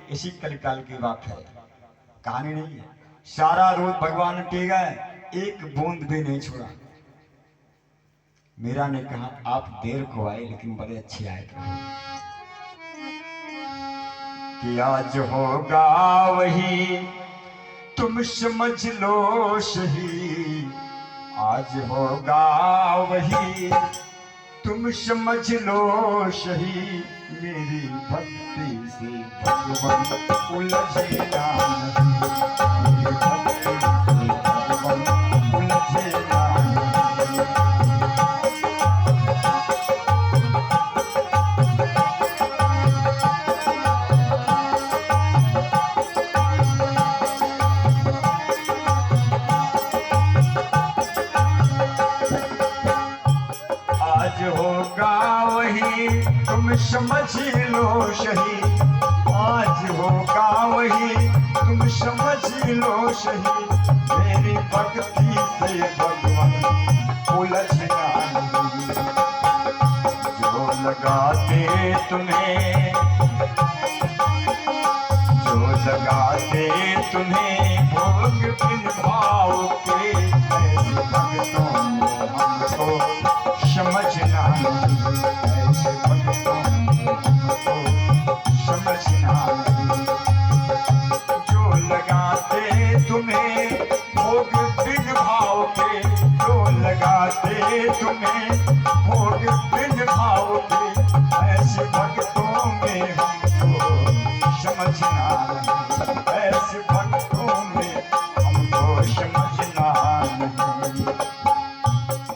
इसी कलिकाल की बात है, कहानी नहीं है। सारा दूध भगवान ने पी गए, एक बूंद भी नहीं छोड़ा। मीरा ने कहा आप देर को आए लेकिन बड़े अच्छे आए कि आज होगा वही तुम समझ लो सही, आज होगा वही तुम समझ लो सही, मेरी भक्ति से भगवान उलझेगा नहीं, मेरी भक्ति से भगवान उलझेगा नहीं। आज होगा वही तुम समझ लो सही, आज होगा वही तुम समझ लो सही, मेरी भक्ति से भगवान उलझना नहीं। जो लगाते तुम्हें, जो लगाते तुम्हें भोग बिन भाव के, ऐसे भक्तों को हमको समझना नहीं, ऐसे भक्तों को हमको समझना नहीं। जो लगाते तुम्हें भोग बिन भाव के, जो लगाते तुम्हें भोग बिन भाव के, ऐसे भक्तों में हमको समझना नहीं, ऐसे भक्तों में हमको समझना नहीं।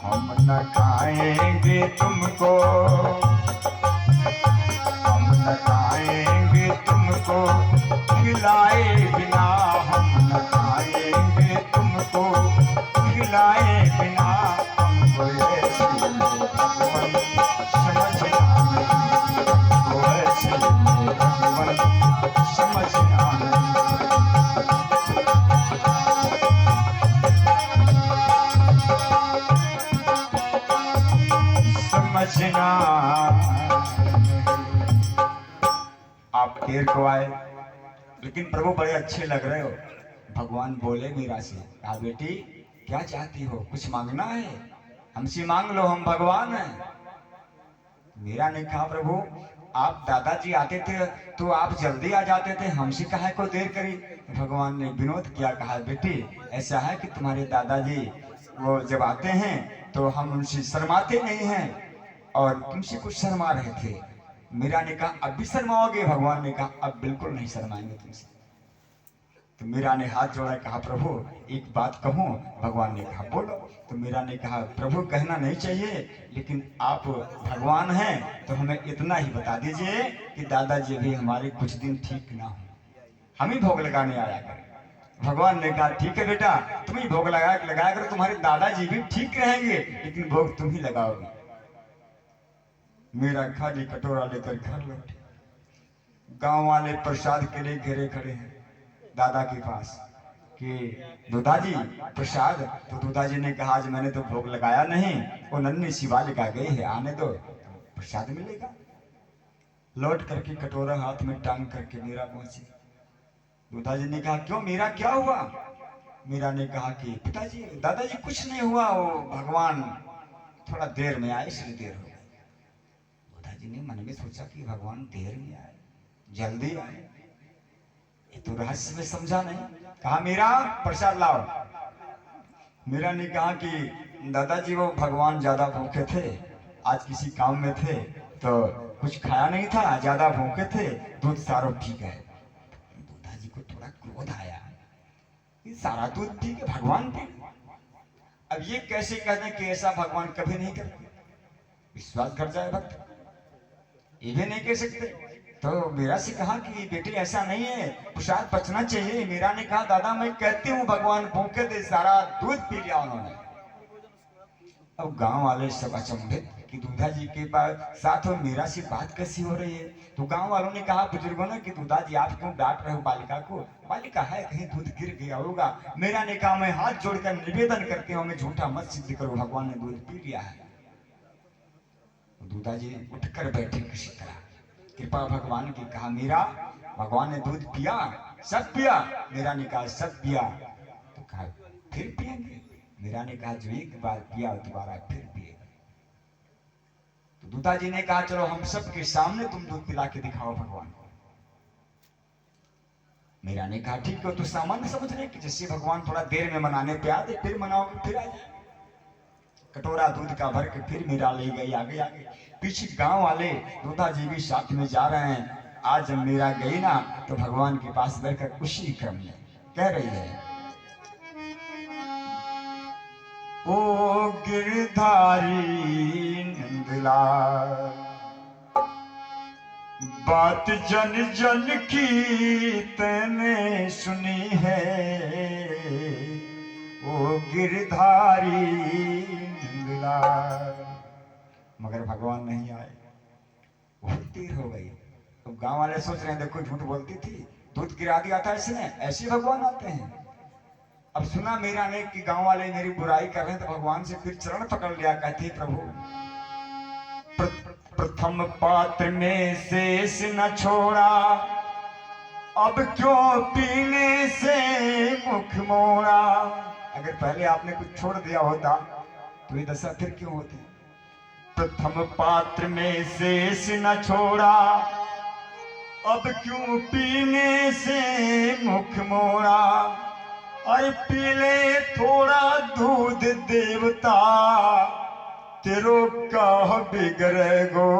हम न खाएंगे तुमको, हम न खाएंगे तुमको खिलाए बिना, हम न खाएंगे तुमको खिलाए बिना, हमको ऐसे भगवान समझना नहीं, हमको ऐसे भगवान समझना नहीं। समझना आप देर को आए लेकिन प्रभु बड़े अच्छे लग रहे हो। भगवान बोले मीरा से, कहा बेटी क्या चाहती हो, कुछ मांगना है हमसे मांग लो, हम भगवान हैं। मीरा ने कहा प्रभु आप दादाजी आते थे तो आप जल्दी आ जाते थे, हमसे काहे को देर करी। भगवान ने विनोद किया, कहा बेटी ऐसा है कि तुम्हारे दादाजी वो जब आते हैं तो हम उनसे शर्माते नहीं हैं और तुमसे कुछ शर्मा रहे थे। मीरा ने कहा अब भी शर्माओगे। भगवान ने कहा अब बिल्कुल नहीं शर्माएंगे तुमसे। तो मीरा ने हाथ जोड़ा, कहा प्रभु एक बात कहूं। भगवान ने कहा बोलो। तो मीरा ने कहा प्रभु कहना नहीं चाहिए लेकिन आप भगवान हैं तो हमें इतना ही बता दीजिए कि दादाजी भी हमारे कुछ दिन ठीक ना हो, हम ही भोग लगाने आया करें। भगवान ने कहा ठीक है बेटा तुम ही भोग लगाया कर, तुम्हारे दादाजी भी ठीक रहेंगे लेकिन भोग तुम ही लगाओगे। मेरा खाली कटोरा लेकर घर लौटे। गांव वाले प्रसाद के लिए घेरे खड़े हैं दादा के पास कि दुदाजी प्रसाद। तो दुदाजी ने कहा आज मैंने तो भोग लगाया नहीं, वो नन्ही शिवालिका गई है, आने दो प्रसाद मिलेगा। लौट करके कटोरा हाथ में टांग करके मीरा पहुंची। दुदाजी ने कहा क्यों मीरा क्या हुआ। मीरा ने कहा कि पिताजी दादाजी कुछ नहीं हुआ, वो भगवान थोड़ा देर में आए इसलिए देर हो गई। दुदाजी ने मन में सोचा कि भगवान देर में आए जल्दी आए, ये तो रहस्य में समझा नहीं। कहा मीरा प्रसाद लाओ। मीरा ने कहा कि दादाजी वो भगवान ज्यादा भूखे थे, आज किसी काम में थे तो कुछ खाया नहीं था, ज्यादा भूखे थे, दूध सारा पी गए। दादाजी को थोड़ा क्रोध आया, ये सारा दूध पी के भगवान पी। अब ये कैसे कहते कि ऐसा भगवान कभी नहीं करते, विश्वास कर जाए भक्त, ये भी नहीं कह सकते। तो मीरा से कहा कि बेटी ऐसा नहीं है, प्रसाद बचना चाहिए। मीरा ने कहा दादा मैं कहती हूँ भगवान भूखे थे, सारा दूध पी लिया उन्होंने। अब गांव वाले सब अचंभित कि दूधा जी के पास साथ में मीरा से बात कैसी हो रही है। तो गांव वालों ने कहा बुजुर्गों ने कि दूधा जी आप क्यों डांट रहे हो बालिका को, बालिका है कहीं दूध गिर गया होगा। मीरा ने कहा मैं हाथ जोड़कर निवेदन करती हूँ, हमें झूठा मत सिद्ध करो, भगवान ने दूध पी लिया है। दूधा जी उठकर बैठे किसी तरह, कृपा भगवान की। कहा मीरा भगवान ने दूध पिया, सब पिया। मीरा ने कहा सब पिया। तो कहा फिर पिएंगे। मीरा ने कहा जो एक बार पिया दोबारा फिर पिएगा। तो दूधा जी ने कहा चलो हम सबके सामने तुम दूध पिला के दिखाओ भगवान को। मीरा ने कहा ठीक है, तो सामान्य समझ रहे कि जैसे भगवान थोड़ा देर में मनाने पे आते फिर मनाओगे फिर आ जाए। कटोरा दूध का भर के फिर मीरा ले गई आगे आगे। पीछे गांव वाले दूधा जी भी साथ में जा रहे हैं। आज जब मीरा गई ना तो भगवान के पास बैठकर उसी क्रम में कह रही है, ओ गिरधारी नंदलाल, बात जन जन की तैने सुनी है, ओ गिरधारी नंदलाल। मगर भगवान नहीं आए, बहुत देर हो गई। तो गांव वाले सोच रहे हैं देखो झूठ बोलती थी, दूध गिरा दिया था इसने, ऐसे भगवान आते हैं। अब सुना मीरा ने कि गांव वाले मेरी बुराई कर रहे हैं, तो भगवान से फिर चरण पकड़ लिया, कहती प्रभु प्रथम पात्र में शेष न छोड़ा, अब क्यों पीने से मुख मोड़ा। अगर पहले आपने कुछ छोड़ दिया होता तो ये दशा फिर क्यों होती। प्रथम पात्र में शेष न छोड़ा, अब क्यों पीने से मुख मोड़ा। अरे पीले थोड़ा दूध देवता, तेरो कह बिगड़े गो,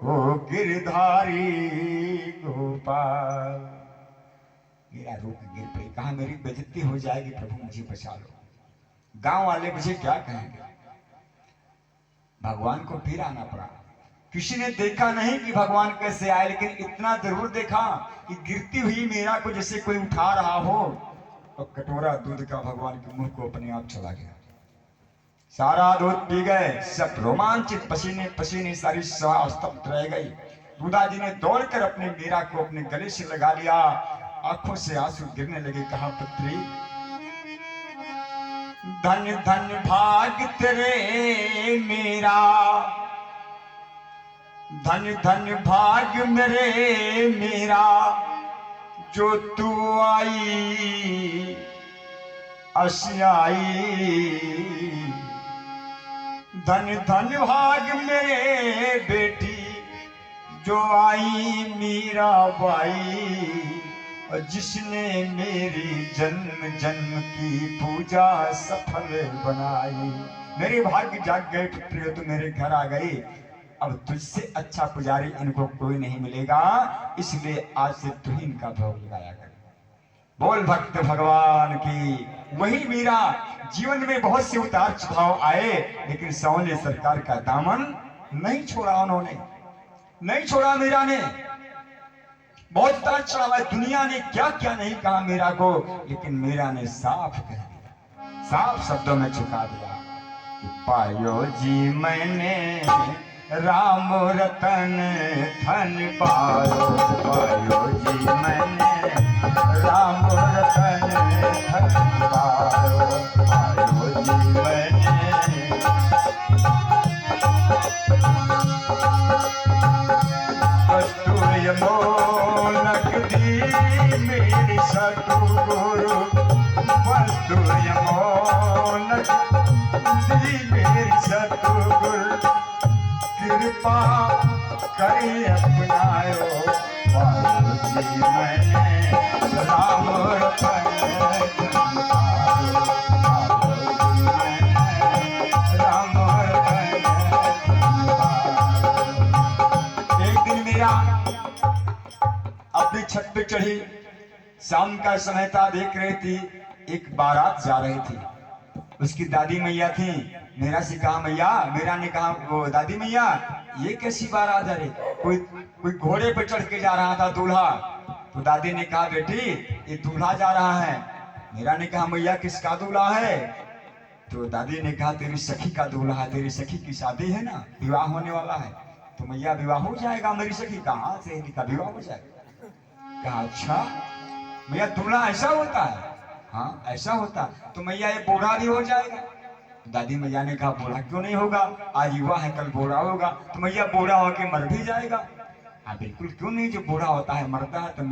ओ गिरधारी गोपाल। मेरा रूप गिर पड़ी, कहा मेरी बेइज्जती हो जाएगी, प्रभु मुझे बचा लो, गांव वाले मुझे क्या कहेंगे। भगवान को फिर आना पड़ा। किसी ने देखा नहीं कि भगवान कैसे आए, लेकिन इतना जरूर देखा कि गिरती हुई मीरा को जैसे कोई उठा रहा हो, और कटोरा दूध का भगवान के मुंह को अपने आप चला गया। सारा दूध पी गए, सब रोमांचित, पसीने पसीने, सारी सभा स्तब्ध रह गई। दूधा जी ने दौड़कर अपने मीरा को अपने गले से लगा लिया, आंखों से आंसू गिरने लगे। कहा पुत्री धन धन भाग तेरे मीरा, धन धन भाग मेरे मीरा, जो तू आई असियाई। धन धन भाग मेरे बेटी, जो आई मीरा बाई, जिसने मेरी जन्म जन्म की पूजा सफल बनाई। मेरे भाग्य जाग गए पुत्री, तू मेरे घर आ गई। अब तुझसे अच्छा पुजारी इनको कोई नहीं मिलेगा, इसलिए आज से तू ही इनका भोग लगाया कर। बोल भक्त भगवान की। वही मीरा, जीवन में बहुत से उतार चढ़ाव आए, लेकिन सौंदर्य सरकार का दामन नहीं छोड़ा। उन्होंने नहीं छोड़ा मीरा ने। बहुत उतार चढ़ाव आए, दुनिया ने क्या क्या नहीं कहा मीरा को, लेकिन मीरा ने साफ कह दिया, साफ शब्दों में झुका दिया कि पायो जी मैंने राम रतन धन पायो, पायो जी मैंने राम रतन धन पायो, पायो जी मैंने। कस्तूरी मोलक दी मेरी सतगुरु, कस्तूरी मोलक दी मेरी सतगुरु, कृपा करे अपनायो, पायो जी मैंने राम रतन धन पायो, पायो जी मैंने राम रतन धन पायो। एक दिन मीरा अपनी छत पे चढ़ी, शाम का समय था, देख रही थी एक बारात जा रही थी। उसकी दादी मैया थी। मीरा से कहा मैया, मीरा ने कहा वो दादी मैया ये कैसी बारात है रे, कोई घोड़े पे चढ़ के जा रहा था दूल्हा। तो दादी ने कहा बेटी ये दूल्हा जा रहा है। मीरा ने कहा मैया किसका दूल्हा है। तो दादी ने कहा तेरी सखी का दूल्हा है, तेरी सखी की शादी है ना, विवाह होने वाला है। तो मैया विवाह हो जाएगा मेरी सखी का, हाँ सहेली का विवाह हो जाएगा। कहा अच्छा मैया दूल्हा ऐसा होता है, हाँ ऐसा होता, तो मैया ये बूढ़ा भी हो जाएगा। दादी मैया ने कहा बूढ़ा क्यों नहीं होगा, आज युवा है कल बूढ़ा होगा। तो मैया बूढ़ा होके मर भी जाएगा। हाँ बिल्कुल, क्यों नहीं, जो बूढ़ा होता है मरता है तो